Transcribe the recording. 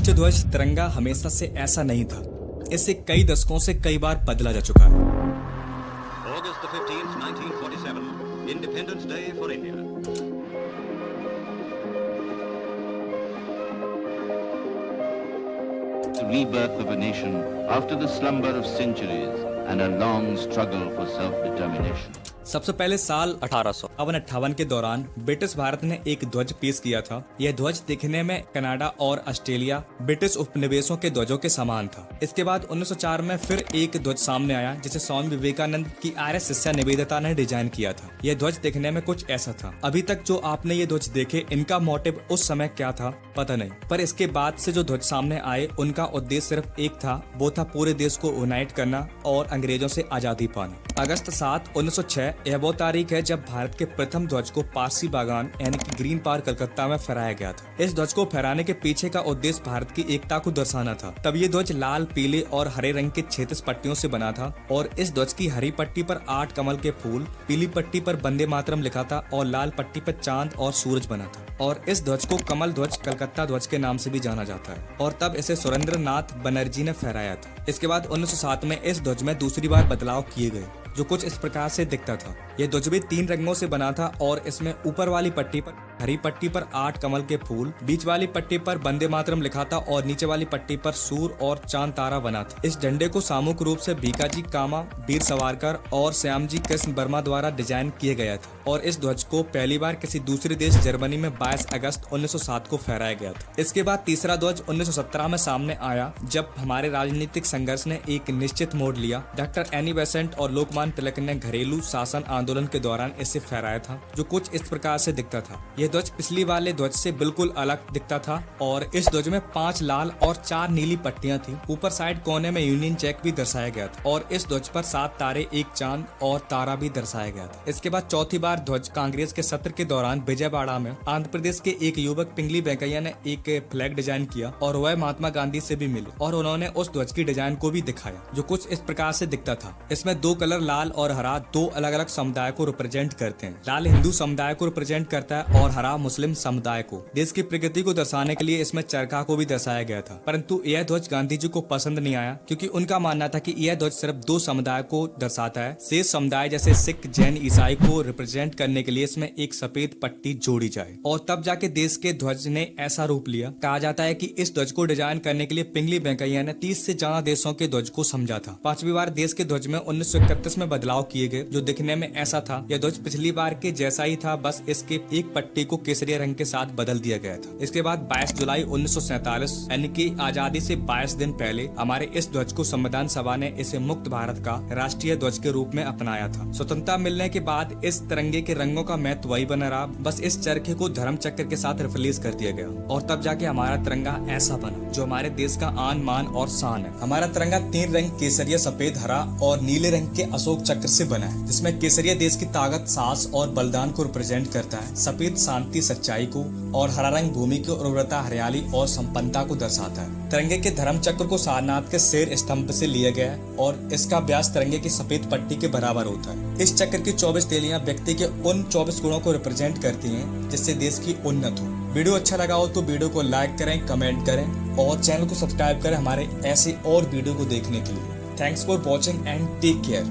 राष्ट्रीय ध्वज तिरंगा हमेशा से ऐसा नहीं था। इसे कई दशकों से कई बार बदला जा चुका है। August the 15th, 1947, Independence Day for India. The rebirth of a nation after the slumber of centuries and a long struggle for self-determination. सबसे पहले साल 1858 के दौरान ब्रिटिश भारत ने एक ध्वज पेश किया था। यह ध्वज दिखने में कनाडा और ऑस्ट्रेलिया ब्रिटिश उपनिवेशों के ध्वजों के समान था। इसके बाद 1904 में फिर एक ध्वज सामने आया जिसे स्वामी विवेकानंद की आर्य शिष्या निवेदिता ने डिजाइन किया था। यह ध्वज दिखने में कुछ ऐसा था। अभी तक जो आपने ये ध्वज देखे, इनका मोटिव उस समय क्या था पता नहीं, पर इसके बाद से जो ध्वज सामने आए उनका उद्देश्य सिर्फ एक था, वो था पूरे देश को यूनाइट करना और अंग्रेजों से आजादी पाना। अगस्त 7, 1906 यह वो तारीख है जब भारत के प्रथम ध्वज को पारसी बागान यानी कि ग्रीन पार्क कलकत्ता में फहराया गया था। इस ध्वज को फहराने के पीछे का उद्देश्य भारत की एकता को दर्शाना था। तब ये ध्वज लाल, पीले और हरे रंग के 36 पट्टियों से बना था और इस ध्वज की हरी पट्टी पर 8 कमल के फूल, पीली पट्टी पर वंदे मातरम लिखा था और लाल पट्टी पर चांद और सूरज बना था। और इस ध्वज को कमल ध्वज, कलकत्ता ध्वज के नाम से भी जाना जाता है और तब इसे सुरेंद्र नाथ बनर्जी ने फहराया था। इसके बाद 1907 में इस ध्वज में दूसरी बार बदलाव किए गए जो कुछ इस प्रकार से दिखता था। यह ध्वज भी 3 रंगों से बना था और इसमें ऊपर वाली पट्टी पर हरी पट्टी पर 8 कमल के फूल, बीच वाली पट्टी पर वंदे मातरम लिखा था और नीचे वाली पट्टी पर सूर और चांद तारा बना था। इस झंडे को सामूहिक रूप से भीकाजी कामा, वीर सावरकर और श्यामजी कृष्ण वर्मा द्वारा डिजाइन किया गया था और इस ध्वज को पहली बार किसी दूसरे देश जर्मनी में 22 अगस्त 1907 को फहराया गया था। इसके बाद तीसरा ध्वज 1917 में सामने आया जब हमारे राजनीतिक संघर्ष ने एक निश्चित मोड़ लिया। डॉक्टर एनी बेसेंट और लोकमान्य तिलक ने घरेलू शासन आंदोलन के दौरान इसे फहराया था जो कुछ इस प्रकार से दिखता था। यह ध्वज पिछली वाले ध्वज से बिल्कुल अलग दिखता था और इस ध्वज में 5 लाल और 4 नीली पट्टियां थी। ऊपर साइड कोने में यूनियन जैक भी दर्शाया गया था और इस ध्वज पर 7 तारे, 1 चांद और तारा भी दर्शाया गया था। इसके बाद चौथी बार ध्वज कांग्रेस के सत्र के दौरान विजयवाड़ा में आंध्र प्रदेश के एक युवक पिंगली वेंकैया ने एक फ्लैग डिजाइन किया और वह महात्मा गांधी से भी मिले और उन्होंने उस ध्वज की डिजाइन को भी दिखाया जो कुछ इस प्रकार से दिखता था। इसमें 2 कलर लाल और हरा 2 अलग अलग समुदाय को रिप्रेजेंट करते हैं। लाल हिंदू समुदाय को रिप्रेजेंट करता है और हरा मुस्लिम समुदाय को। देश की प्रगति को दर्शाने के लिए इसमें चरखा को भी दर्शाया गया था, परंतु यह ध्वज गांधी जी को पसंद नहीं आया क्योंकि उनका मानना था कि यह ध्वज सिर्फ 2 समुदाय को दर्शाता है। शेष समुदाय जैसे सिख, जैन, ईसाई को रिप्रेजेंट करने के लिए इसमें एक सफेद पट्टी जोड़ी जाए और तब जाके देश के ध्वज ने ऐसा रूप लिया। कहा जाता है कि इस ध्वज को डिजाइन करने के लिए पिंगली वेंकैया ने 30 से ज्यादा देशों के ध्वज को समझा था। 5वीं बार देश के ध्वज में 1931 में बदलाव किए गए जो दिखने में ऐसा था। यह ध्वज पिछली बार के जैसा ही था, बस इसके एक पट्टी को केसरिया रंग के साथ बदल दिया गया था। इसके बाद 22 जुलाई 1947 यानी कि आजादी से 22 दिन पहले हमारे इस ध्वज को संविधान सभा ने इसे मुक्त भारत का राष्ट्रीय ध्वज के रूप में अपनाया था। स्वतंत्रता मिलने के बाद इस तिरंगे के रंगों का महत्व वही बना रहा, बस इस चरखे को धर्म चक्र के साथ रिप्लेस कर दिया गया और तब जाके हमारा तिरंगा ऐसा बना जो हमारे देश का आन, मान और शान है। हमारा तिरंगा 3 रंग केसरिया, सफेद, हरा और नीले रंग के अशोक चक्र से बना है जिसमें केसरिया देश की ताकत, साहस और बलिदान को रिप्रेजेंट करता है। सफेद शांति, सच्चाई को और हरा रंग भूमि की उर्वरता, हरियाली और संपन्नता को दर्शाता है। तिरंगे के धर्म चक्र को सारनाथ के शेर स्तंभ से लिया गया है और इसका व्यास तिरंगे की सफेद पट्टी के बराबर होता है। इस चक्र की 24 तेलियां व्यक्ति के उन 24 गुणों को रिप्रेजेंट करती हैं जिससे देश की उन्नत हो। वीडियो अच्छा लगा हो तो वीडियो को लाइक करें, कमेंट करें और चैनल को सब्सक्राइब करें हमारे ऐसे और वीडियो को देखने के लिए। Thanks for watching and take care.